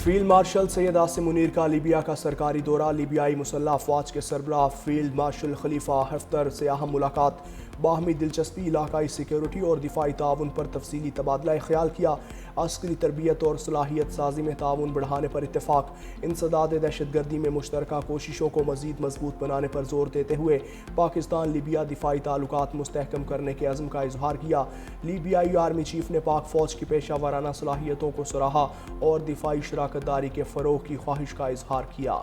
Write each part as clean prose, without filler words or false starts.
Field marshal Syed Asim Munir کا Libya کا سرکاری دورہ۔ لیبیائی مسلح افواج کے سربراہ فیلڈ مارشل خلیفہ حفتر سے اہم ملاقات۔ باہمی دلچسپی، علاقائی سیکیورٹی اور دفاعی تعاون پر تفصیلی تبادلہ خیال کیا۔ عسکری تربیت اور صلاحیت سازی میں تعاون بڑھانے پر اتفاق۔ انسداد دہشت گردی میں مشترکہ کوششوں کو مزید مضبوط بنانے پر زور دیتے ہوئے پاکستان لیبیا دفاعی تعلقات مستحکم کرنے کے عزم کا اظہار کیا۔ لیبیائی آرمی چیف نے پاک فوج کی پیشہ ورانہ صلاحیتوں کو سراہا اور دفاعی شراکت داری کے فروغ کی خواہش کا اظہار کیا۔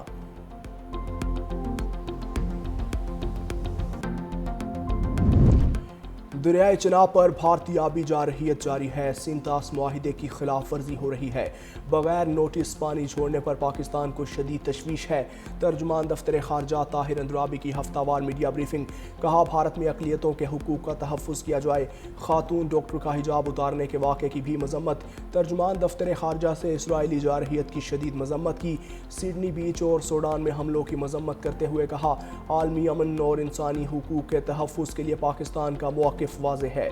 دریائے چناب پر بھارتی آبی جارحیت جاری ہے۔ سینتاس معاہدے کی خلاف ورزی ہو رہی ہے۔ بغیر نوٹس پانی چھوڑنے پر پاکستان کو شدید تشویش ہے۔ ترجمان دفتر خارجہ طاہر اندرابی کی ہفتہ وار میڈیا بریفنگ۔ کہا بھارت میں اقلیتوں کے حقوق کا تحفظ کیا جائے۔ خاتون ڈاکٹر کا حجاب اتارنے کے واقعے کی بھی مذمت۔ ترجمان دفتر خارجہ سے اسرائیلی جارحیت کی شدید مذمت کی۔ سڈنی بیچ اور سوڈان میں حملوں کی مذمت کرتے ہوئے کہا عالمی امن اور انسانی حقوق کے تحفظ کے لیے پاکستان کا موقف واضح ہے۔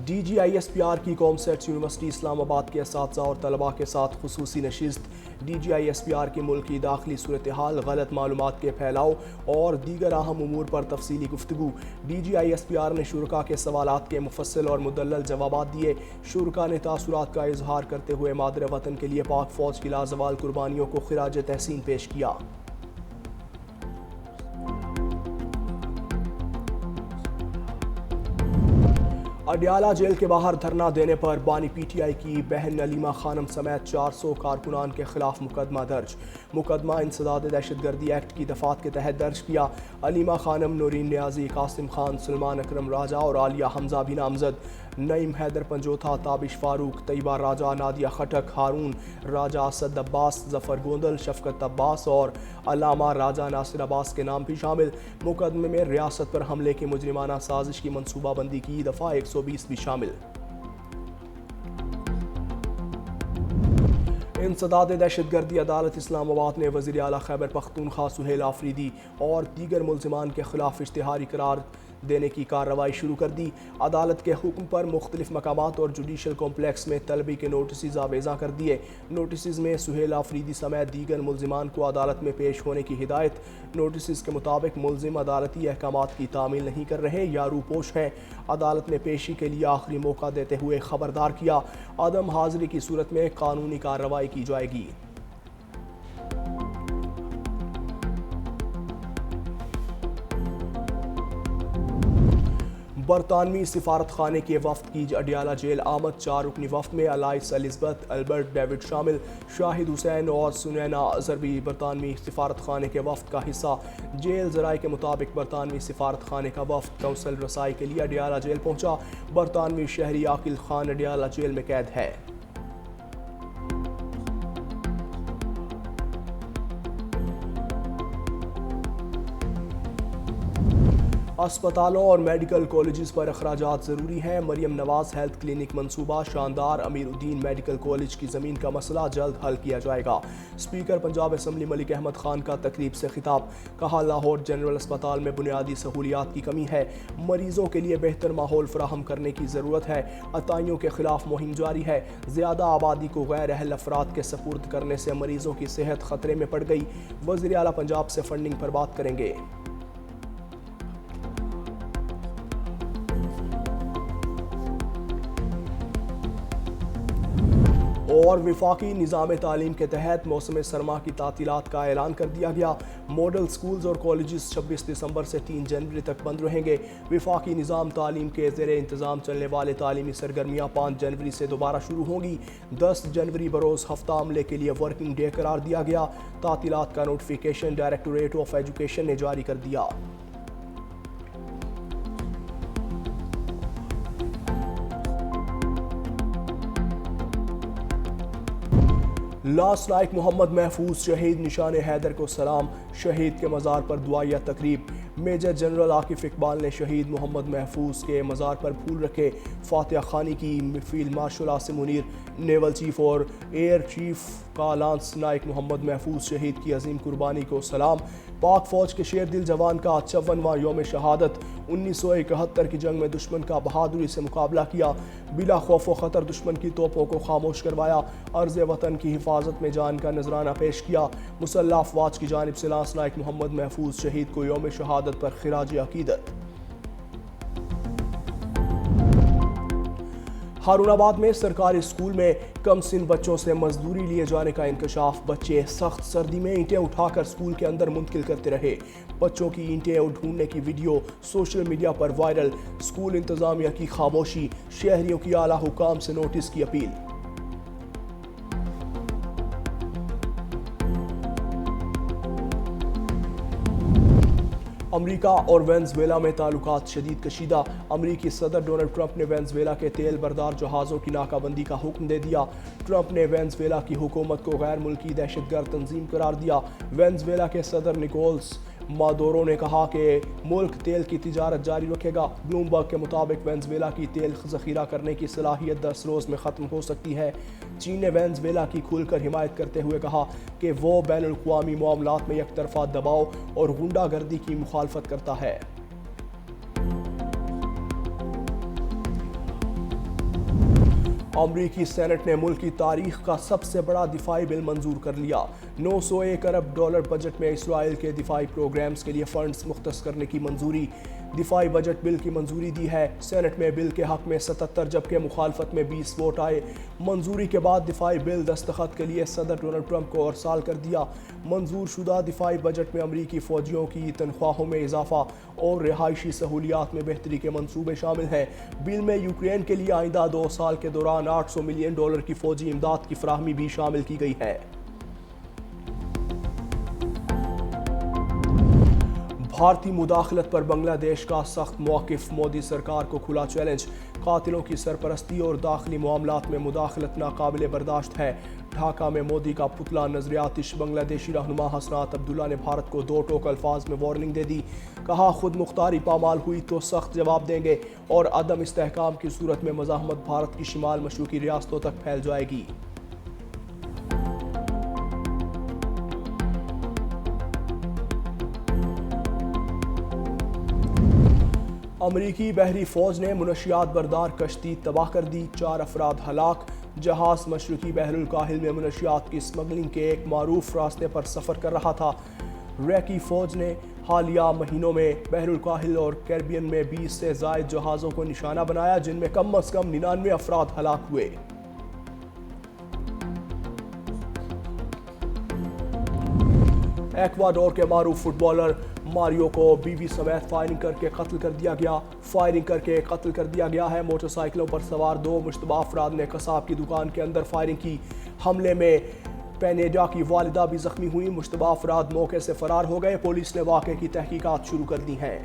D G I S P R کی قوم سیٹس یونیورسٹی اسلام آباد کے اساتذہ اور طلباء کے ساتھ خصوصی نشست۔ D G I S P R کی ملکی داخلی صورتحال، غلط معلومات کے پھیلاؤ اور دیگر اہم امور پر تفصیلی گفتگو۔ D G I S P R نے شرکاء کے سوالات کے مفصل اور مدلل جوابات دیے۔ شرکاء نے تاثرات کا اظہار کرتے ہوئے مادر وطن کے لیے پاک فوج کی لازوال قربانیوں کو خراج تحسین پیش کیا۔ اڈیالہ جیل کے باہر دھرنا دینے پر بانی پی ٹی آئی کی بہن علیمہ خانم سمیت 400 کارکنان کے خلاف مقدمہ درج۔ مقدمہ انسداد دہشت گردی ایکٹ کی دفعات کے تحت درج کیا۔ علیمہ خانم، نورین نیازی، قاسم خان، سلمان اکرم راجہ اور عالیہ حمزہ بھی نامزد۔ نعیم حیدر پنجوتھا، تابش فاروق، طیبہ راجہ، نادیہ خٹک، ہارون راجہ، اسد عباس، ظفر گوندل، شفقت عباس اور علامہ راجہ ناصر عباس کے نام بھی شامل۔ مقدمے میں ریاست پر حملے کی مجرمانہ سازش کی منصوبہ بندی کی دفعہ 120 بھی شامل۔ انسداد دہشت گردی عدالت اسلام آباد نے وزیر اعلیٰ خیبر پختونخوا سہیل آفریدی اور دیگر ملزمان کے خلاف اشتہاری قرار دینے کی کارروائی شروع کر دی۔ عدالت کے حکم پر مختلف مقامات اور جوڈیشل کمپلیکس میں طلبی کے نوٹسز آویزاں کر دیے۔ نوٹسز میں سہیل آفریدی سمیت دیگر ملزمان کو عدالت میں پیش ہونے کی ہدایت۔ نوٹسز کے مطابق ملزم عدالتی احکامات کی تعمیل نہیں کر رہے یا روپوش ہیں۔ عدالت نے پیشی کے لیے آخری موقع دیتے ہوئے خبردار کیا عدم حاضری کی صورت میں قانونی کارروائی کی جائے گی۔ برطانوی سفارت خانے کے وفد کی اڈیالہ جیل آمد۔ 4 رکنی وفد میں الائس الزبتھ، البرٹ ڈیوڈ شامل۔ شاہد حسین اور سنینا اظہر بھی برطانوی سفارت خانے کے وفد کا حصہ۔ جیل ذرائع کے مطابق برطانوی سفارت خانے کا وفد کونسل رسائی کے لیے اڈیالہ جیل پہنچا۔ برطانوی شہری عاقل خان اڈیالہ جیل میں قید ہے۔ اسپتالوں اور میڈیکل کالجز پر اخراجات ضروری ہیں۔ مریم نواز ہیلتھ کلینک منصوبہ شاندار۔ امیر الدین میڈیکل کالج کی زمین کا مسئلہ جلد حل کیا جائے گا۔ اسپیکر پنجاب اسمبلی ملک احمد خان کا تقریب سے خطاب۔ کہا لاہور جنرل اسپتال میں بنیادی سہولیات کی کمی ہے۔ مریضوں کے لیے بہتر ماحول فراہم کرنے کی ضرورت ہے۔ عطائیوں کے خلاف مہم جاری ہے۔ زیادہ آبادی کو غیر اہل افراد کے سپرد کرنے سے مریضوں کی صحت خطرے میں پڑ گئی۔ وزیر اعلیٰ پنجاب سے فنڈنگ پر بات کریں گے۔ اور وفاقی نظام تعلیم کے تحت موسم سرما کی تعطیلات کا اعلان کر دیا گیا۔ ماڈل سکولز اور کالجز 26 دسمبر سے 3 جنوری تک بند رہیں گے۔ وفاقی نظام تعلیم کے زیر انتظام چلنے والے تعلیمی سرگرمیاں 5 جنوری سے دوبارہ شروع ہوں گی۔ 10 جنوری بروز ہفتہ عملے کے لیے ورکنگ ڈے قرار دیا گیا۔ تعطیلات کا نوٹیفیکیشن ڈائریکٹوریٹ آف ایجوکیشن نے جاری کر دیا۔ لاس نائک محمد محفوظ شہید نشان حیدر کو سلام۔ شہید کے مزار پر دعائیہ تقریب۔ میجر جنرل عاقف اقبال نے شہید محمد محفوظ کے مزار پر پھول رکھے، فاتحہ خوانی کی۔ Field marshal Asim Munir, naval chief اور ایئر چیف کا لانس نائک محمد محفوظ شہید کی عظیم قربانی کو سلام۔ پاک فوج کے شیر دل جوان کا 54واں یوم شہادت۔ 1971 کی جنگ میں دشمن کا بہادری سے مقابلہ کیا، بلا خوف و خطر دشمن کی توپوں کو خاموش کروایا، عرض وطن کی حفاظت میں جان کا نذرانہ پیش کیا۔ مسلح افواج کی جانب سے لانس نائک محمد محفوظ شہید کو یوم شہادت پر خراج عقیدت۔ ہارون آباد میں سرکاری اسکول میں کم سن بچوں سے مزدوری لیے جانے کا انکشاف۔ بچے سخت سردی میں اینٹیں اٹھا کر اسکول کے اندر منتقل کرتے رہے۔ بچوں کی اینٹیں ڈھونڈنے کی ویڈیو سوشل میڈیا پر وائرل۔ اسکول انتظامیہ کی خاموشی، شہریوں کی اعلیٰ حکام سے نوٹس کی اپیل۔ امریکہ اور وینزویلا میں تعلقات شدید کشیدہ۔ امریکی صدر ڈونلڈ ٹرمپ نے وینزویلا کے تیل بردار جہازوں کی ناکہ بندی کا حکم دے دیا۔ ٹرمپ نے وینزویلا کی حکومت کو غیر ملکی دہشت گرد تنظیم قرار دیا۔ وینزویلا کے صدر نکولس مادورو نے کہا کہ ملک تیل کی تجارت جاری رکھے گا۔ بلومبرگ کے مطابق وینزویلا کی تیل ذخیرہ کرنے کی صلاحیت 10 روز میں ختم ہو سکتی ہے۔ چین نے وینزویلا کی کھل کر حمایت کرتے ہوئے کہا کہ وہ بین الاقوامی معاملات میں یک طرفہ دباؤ اور غنڈہ گردی کی مخالفت کرتا ہے۔ امریکی سینٹ نے ملک کی تاریخ کا سب سے بڑا دفاعی بل منظور کر لیا۔ $901 ارب بجٹ میں اسرائیل کے دفاعی پروگرامز کے لیے فنڈز مختص کرنے کی منظوری۔ دفاعی بجٹ بل کی منظوری دی ہے۔ سینٹ میں بل کے حق میں 77 جبکہ مخالفت میں 20 ووٹ آئے۔ منظوری کے بعد دفاعی بل دستخط کے لیے صدر ڈونلڈ ٹرمپ کو ارسال کر دیا۔ منظور شدہ دفاعی بجٹ میں امریکی فوجیوں کی تنخواہوں میں اضافہ اور رہائشی سہولیات میں بہتری کے منصوبے شامل ہیں۔ بل میں یوکرین کے لیے آئندہ 2 سال کے دوران $800 ملین کی فوجی امداد کی فراہمی بھی شامل کی گئی ہے۔ بھارتی مداخلت پر بنگلہ دیش کا سخت موقف۔ مودی سرکار کو کھلا چیلنج۔ قاتلوں کی سرپرستی اور داخلی معاملات میں مداخلت ناقابل برداشت ہے۔ ڈھاکہ میں مودی کا پتلا نظر آتش۔ بنگلہ دیشی رہنما حسنات عبداللہ نے بھارت کو 2 ٹوک الفاظ میں وارننگ دے دی۔ کہا خود مختاری پامال ہوئی تو سخت جواب دیں گے اور عدم استحکام کی صورت میں مزاحمت بھارت کی شمال مشرقی ریاستوں تک پھیل جائے گی۔ امریکی بحری فوج نے منشیات بردار کشتی تباہ کر دی، 4 افراد ہلاک۔ جہاز مشرقی بحر الکاہل میں منشیات کی سمگلنگ کے ایک معروف راستے پر سفر کر رہا تھا۔ ریکی فوج نے حالیہ مہینوں میں بحر الکاہل اور کیریبین میں 20 سے زائد جہازوں کو نشانہ بنایا جن میں کم از کم 99 افراد ہلاک ہوئے۔ ایکواڈور کے معروف فٹ بالر ماریو کو بیوی سمیت فائرنگ کر کے قتل کر دیا گیا ہے۔ موٹر سائیکلوں پر سوار 2 مشتبہ افراد نے قصاب کی دکان کے اندر فائرنگ کی۔ حملے میں پینیڈا کی والدہ بھی زخمی ہوئی۔ مشتبہ افراد موقع سے فرار ہو گئے۔ پولیس نے واقعے کی تحقیقات شروع کر دی ہیں۔